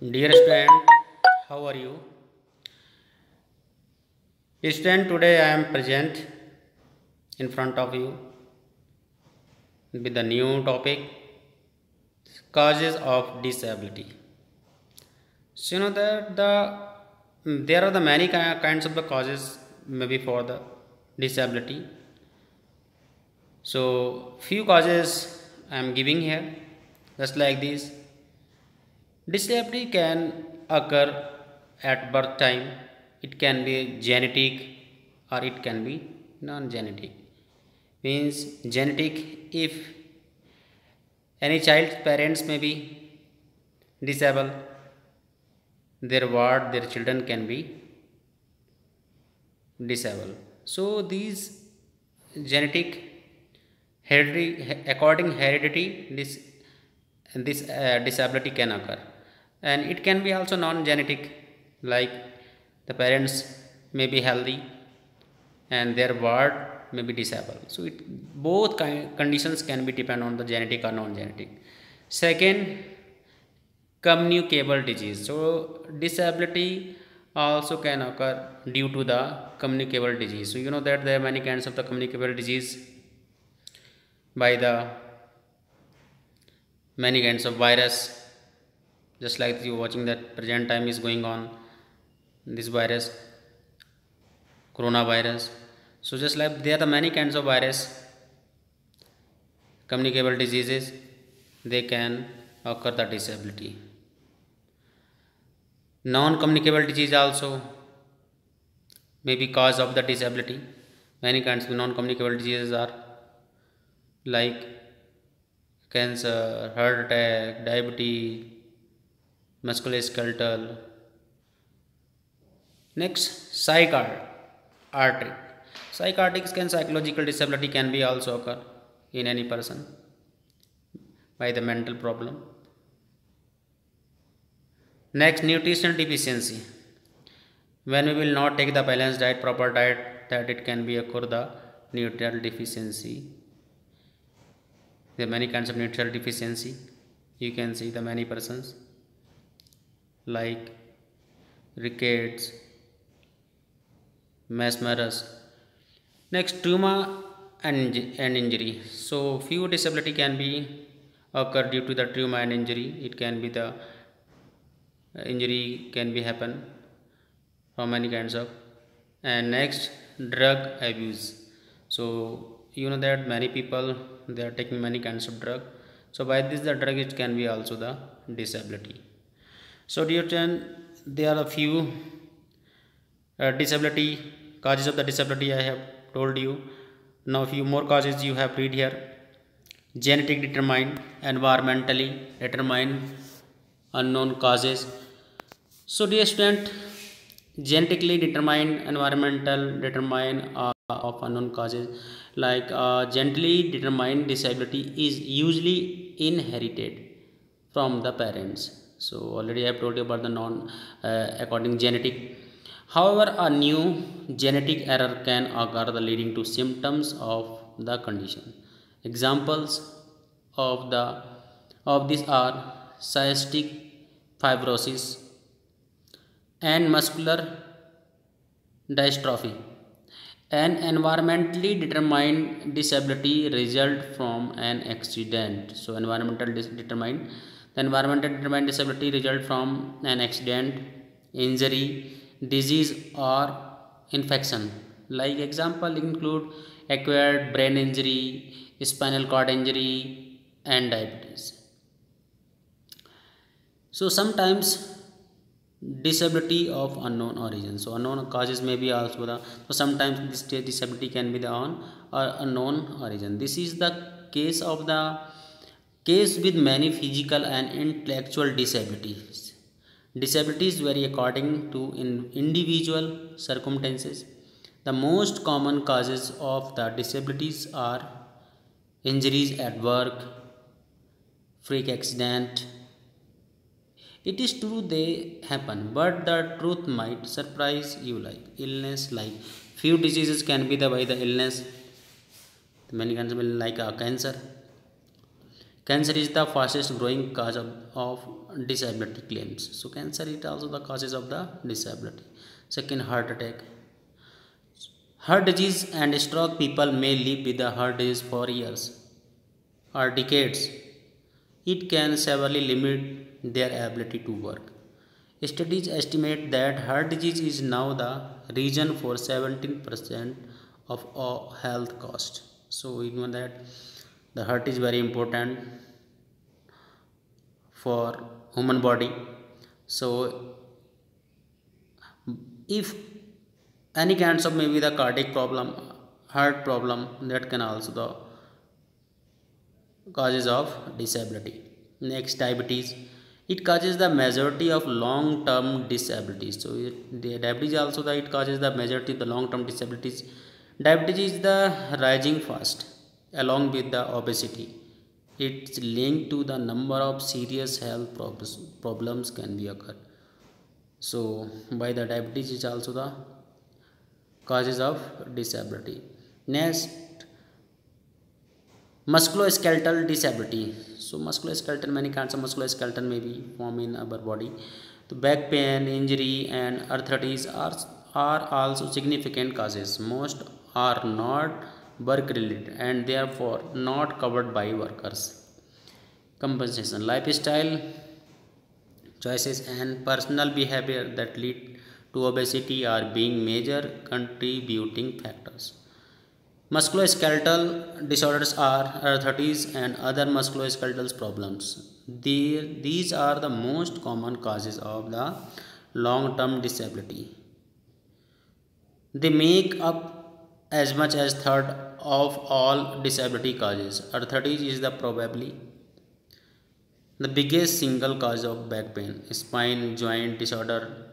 Dear student, how are you? Student, today I am present in front of you with the new topic causes of disability. So you know that there are the many kinds of the causes maybe for the disability. So few causes I am giving here, just like this. Disability can occur at birth time. It can be genetic or it can be non-genetic. Means genetic if any child's parents may be disabled, their children can be disabled. So these genetic heredity according heredity this disability can occur, and it can be also non-genetic, like the parents may be healthy and their ward may be disabled. So it both conditions can be depend on the genetic or non-genetic. Second, communicable disease. So disability also can occur due to the communicable disease. So you know that there are many kinds of the communicable disease by the many kinds of virus, just like you watching that present time is going on this virus, coronavirus. So just like there are many kinds of virus, communicable diseases, they can occur the disability. Non-communicable disease also may be cause of the disability. Many kinds of non-communicable diseases are like cancer, heart attack, diabetes, musculoskeletal. Next, psychiatric. Psychiatric can psychological disability can be also occur in any person by the mental problem. Next, nutrition deficiency. When we will not take the balanced diet, proper diet, that it can be occur the nutritional deficiency. There are many kinds of nutritional deficiency. You can see the many persons like rickets, mesmerism. Next, trauma and injury. So few disability can be occur due to the trauma and injury. It can be the injury can be happen from many kinds of. And next, drug abuse. So you know that many people they are taking many kinds of drug. So by this the drug it can be also the disability. So dear friend, there are a few disability causes of the disability I have told you. Now few more causes you have read here. Genetic determined, environmentally determined, unknown causes. So dear student, genetically determined, environmental determined of unknown causes, like genetically determined disability is usually inherited from the parents. So already I have told you about the non according genetic. However, a new genetic error can occur, the leading to symptoms of the condition. Examples of the of these are cystic fibrosis and muscular dystrophy. An environmentally determined disability result from an accident. So determined, the environmental determined disability result from an accident, injury, disease or infection. Like example include acquired brain injury, spinal cord injury and diabetes. So sometimes disability of unknown origin. So unknown causes may be also the, so sometimes this disability can be the on or unknown origin. This is the case of the case with many physical and intellectual disabilities. Disabilities vary according to individual circumstances. The most common causes of the disabilities are injuries at work, freak accident. It is true they happen, but the truth might surprise you, like illness, like few diseases can be the by the illness. Many kinds of like cancer Cancer is the fastest growing cause of disability claims. So cancer is also the causes of the disability. Second, heart attack. Heart disease and stroke people may live with the heart disease for years or decades. It can severely limit their ability to work. Studies estimate that heart disease is now the reason for 17% of all health costs. So you know that the heart is very important for human body. So if any kinds of maybe the cardiac problem, heart problem, that can also the causes of disability. Next, diabetes. It causes the majority of long-term disabilities. So the diabetes also that it causes the majority of the long-term disabilities. Diabetes is the rising fast along with the obesity. It's linked to the number of serious health problems can be occur. So by the diabetes is also the causes of disability. Next, musculoskeletal disability. So musculoskeletal, many kinds of musculoskeletal may be formed in our body. The back pain, injury, and arthritis are also significant causes. Most are not work related and therefore not covered by workers. Compensation, lifestyle choices and personal behavior that lead to obesity are being major contributing factors. Musculoskeletal disorders are arthritis and other musculoskeletal problems. These are the most common causes of the long-term disability. They make up as much as third of all disability causes. Arthritis is the probably the biggest single cause of back pain, spine, joint disorder,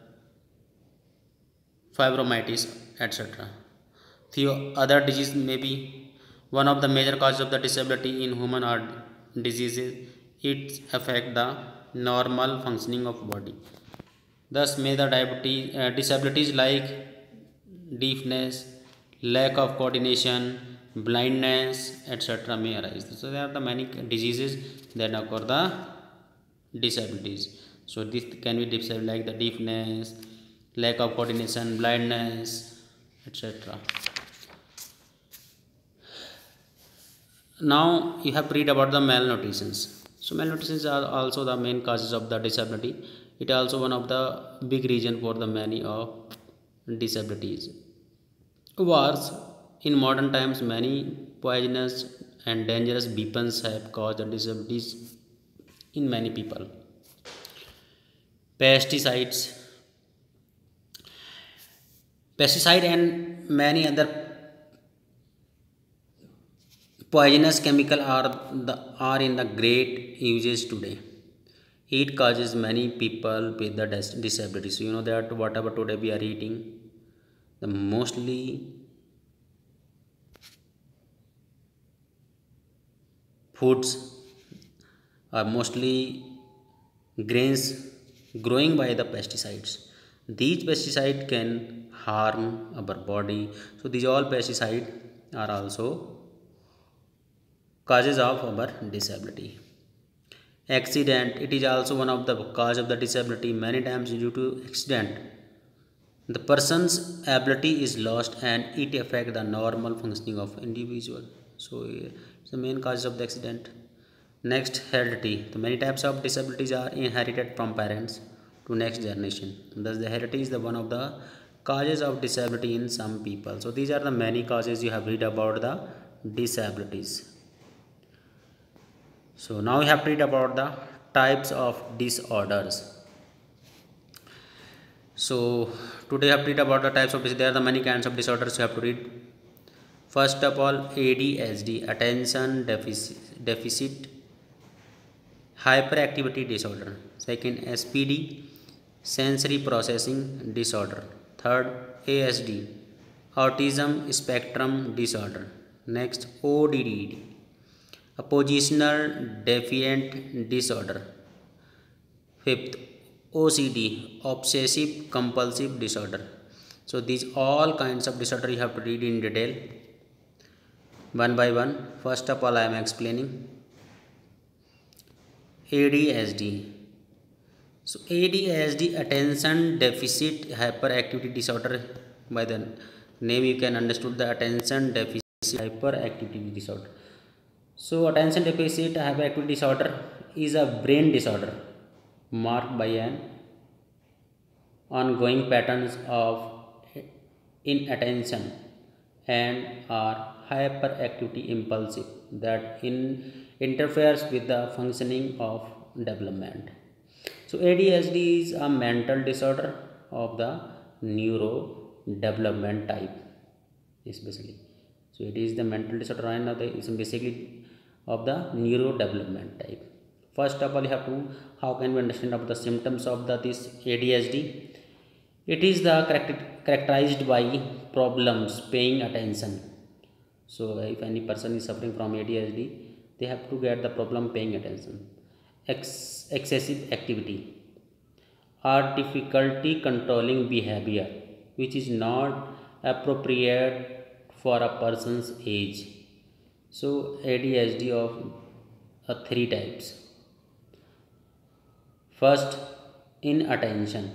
fibromyalgia, etc. Few other diseases may be one of the major causes of the disability in human are diseases. It affect the normal functioning of body. Thus, may the disabilities like deafness, lack of coordination, blindness, etc. may arise. So there are the many diseases that occur the disabilities. So this can be disabled like the deafness, lack of coordination, blindness, etc. Now you have read about the malnutritions. So malnutritions are also the main causes of the disability. It is also one of the big reason for the many of disabilities. Wars. In modern times, many poisonous and dangerous weapons have caused the disabilities in many people. Pesticides, pesticide and many other poisonous chemical are in the great uses today. It causes many people with the disability. So you know that whatever today we are eating, the mostly foods are mostly grains growing by the pesticides. These pesticides can harm our body. So these all pesticides are also causes of our disability. Accident, it is also one of the cause of the disability. Many times due to accident, the person's ability is lost and it affects the normal functioning of individual. So it's the main cause of the accident. Next, heredity. The many types of disabilities are inherited from parents to next generation. Thus, the heredity is the one of the causes of disability in some people. So these are the many causes you have read about the disabilities. So now we have to read about the types of disorders. So today I have to read about the types of disorders. There are the many kinds of disorders you have to read. First of all, ADHD, attention deficit hyperactivity disorder. Second, SPD, sensory processing disorder. Third, ASD, autism spectrum disorder. Next, ODD, oppositional defiant disorder. Fifth, OCD, obsessive compulsive disorder. So these all kinds of disorder you have to read in detail one by one. First of all, I am explaining. ADHD. So ADHD, attention deficit hyperactivity disorder. By the name you can understood the attention deficit hyperactivity disorder. So attention deficit hyperactivity disorder is a brain disorder marked by an ongoing patterns of inattention and are hyperactivity impulsive that interferes with the functioning of development. So ADHD is a mental disorder of the neurodevelopment type, especially. So it is the mental disorder and is basically of the neurodevelopment type. First of all, you have to how can we understand about the symptoms of this ADHD? It is the characterized by problems paying attention. So if any person is suffering from ADHD, they have to get the problem paying attention. Excessive activity or difficulty controlling behavior which is not appropriate for a person's age. So ADHD of three types. First, inattention.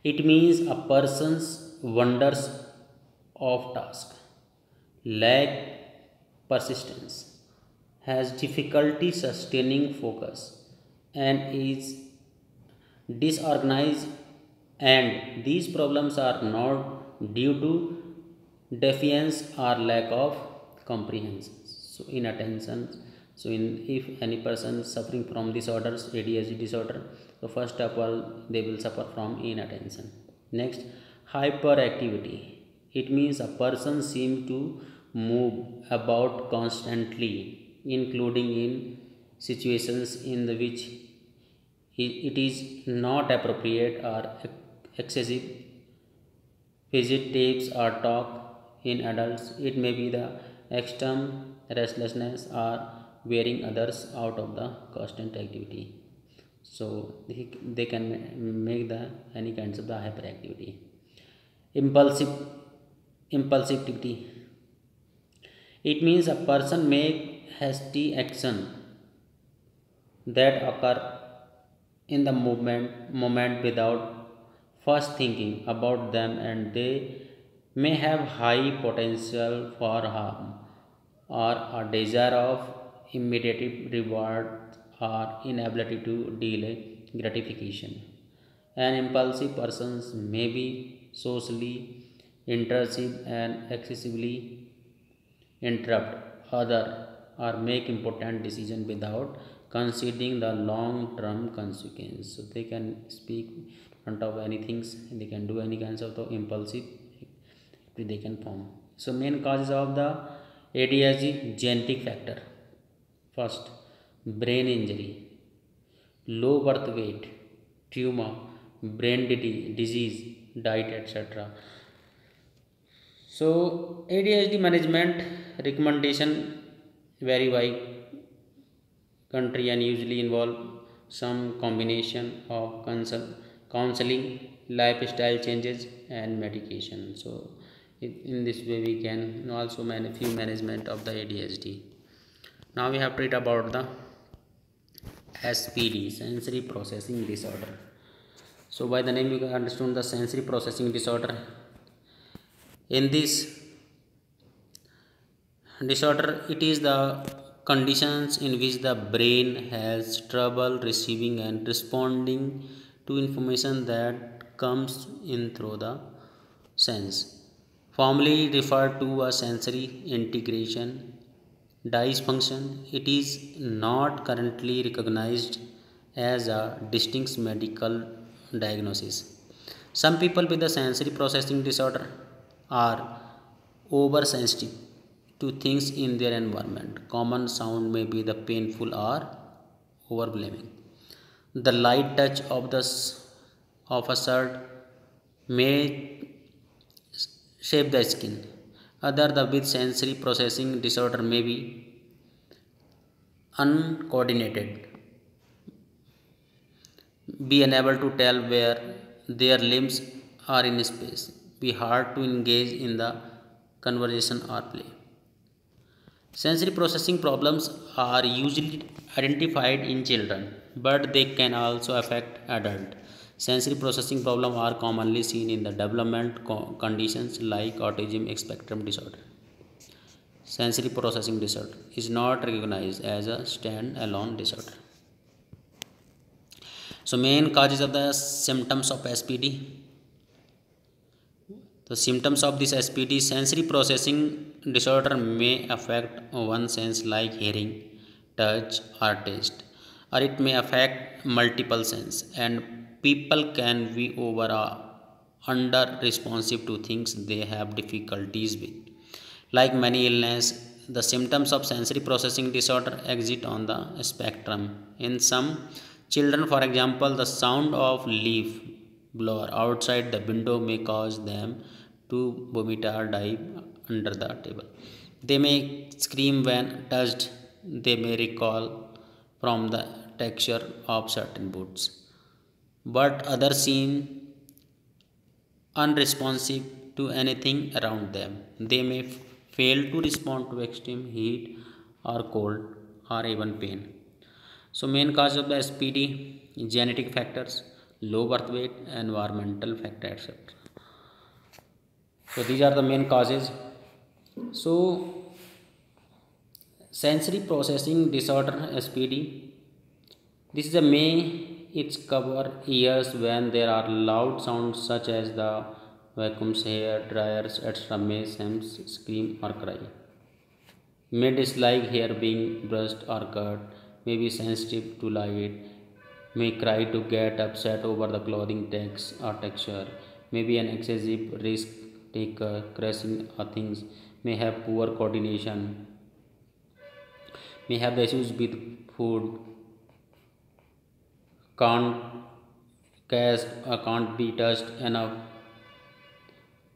It means a person's wanders off task, lack persistence, has difficulty sustaining focus, and is disorganized, and these problems are not due to defiance or lack of comprehension. So inattention. So if any person suffering from disorders, ADHD disorder, so first of all they will suffer from inattention. Next, hyperactivity. It means a person seems to move about constantly, including in situations in which it is not appropriate or excessive. Visits or talk in adults. It may be the extreme restlessness or wearing others out of the constant activity. So they can make the any kinds of the hyperactivity. Impulsivity. It means a person make hasty action that occur in the moment without first thinking about them, and they may have high potential for harm or a desire of immediate reward or inability to delay gratification. An impulsive persons may be socially intrusive and excessively interrupt other or make important decision without considering the long-term consequence. So they can speak in front of anything, they can do any kinds of the impulsive they can form. So main causes of the ADHD: genetic factor. First, brain injury, low birth weight, tumor, brain disease, diet, etc. So ADHD management recommendation vary by country and usually involve some combination of counseling, lifestyle changes, and medication. So in this way we can also few management of the ADHD. Now we have to read about the SPD, sensory processing disorder. So by the name you can understand the sensory processing disorder. In this disorder, it is the conditions in which the brain has trouble receiving and responding to information that comes in through the sense, formerly referred to as sensory integration dysfunction. It is not currently recognized as a distinct medical diagnosis. Some people with the sensory processing disorder are oversensitive to things in their environment. Common sound may be the painful or overwhelming. The light touch of of a shirt may shape the skin. With sensory processing disorder may be uncoordinated, be unable to tell where their limbs are in space, be hard to engage in the conversation or play. Sensory processing problems are usually identified in children, but they can also affect adults. Sensory processing problems are commonly seen in the development conditions like autism spectrum disorder. Sensory processing disorder is not recognized as a stand-alone disorder. So, main causes of the symptoms of SPD. The symptoms of this SPD sensory processing disorder may affect one sense like hearing, touch, or taste, or it may affect multiple senses, and people can be over under responsive to things they have difficulties with. Like many illness, the symptoms of sensory processing disorder exist on the spectrum. In some children, for example, the sound of leaf blower outside the window may cause them to vomit or dive under the table. They may scream when touched. They may recall from the texture of certain boots. But others seem unresponsive to anything around them. They may fail to respond to extreme heat or cold or even pain. So, main cause of the SPD: genetic factors, low birth weight, environmental factors, etc. So, these are the main causes. So, sensory processing disorder SPD. This is a may it's cover ears when there are loud sounds such as the vacuums, hair dryers, etc. may sense, scream or cry. May dislike hair being brushed or cut. May be sensitive to light. May cry to get upset over the clothing text or texture. May be an excessive risk taker, crashing things. May have poor coordination. May have the issues with food, can't cast or can't be touched enough,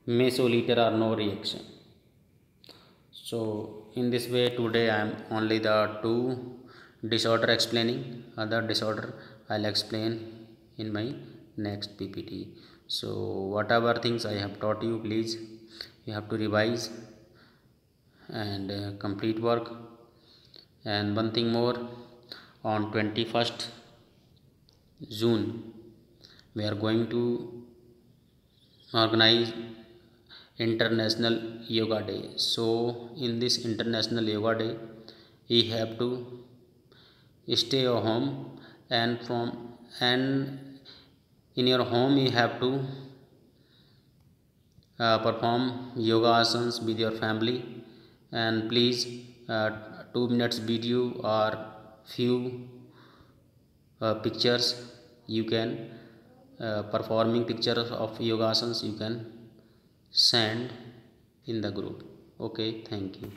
may show little or no reaction. So in this way today I am only the two disorder explaining. Other disorder I'll explain in my next PPT. So whatever things I have taught you, please you have to revise and complete work. And one thing more, on 21st June we are going to organize International Yoga Day. So in this International Yoga Day we have to stay at home, and in your home you have to perform yoga asanas with your family. And please 2 minutes video or few pictures you can performing pictures of yoga asanas you can send in the group. Okay, thank you.